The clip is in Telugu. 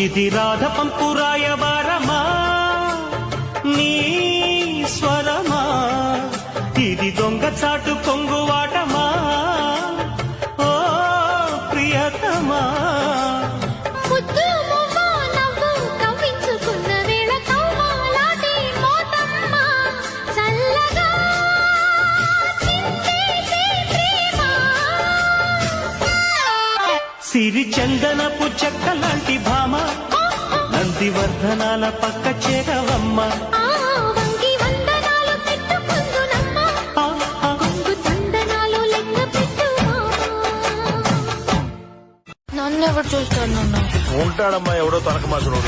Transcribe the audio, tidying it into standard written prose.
ఇది రాధ పంపు రాయబారమా నీ స్వరమా, ఇది దొంగ చాటు కొంగువాటమా ఓ ప్రియతమా. సిరి చందనపు చెక్క లాంటి భామ, నందివర్ధనాల పక్క చేరవమ్మ. నన్ను ఎవరు చూస్తాడు? నన్ను ఉంటాడమ్మా ఎవడో తనక మాసోడు.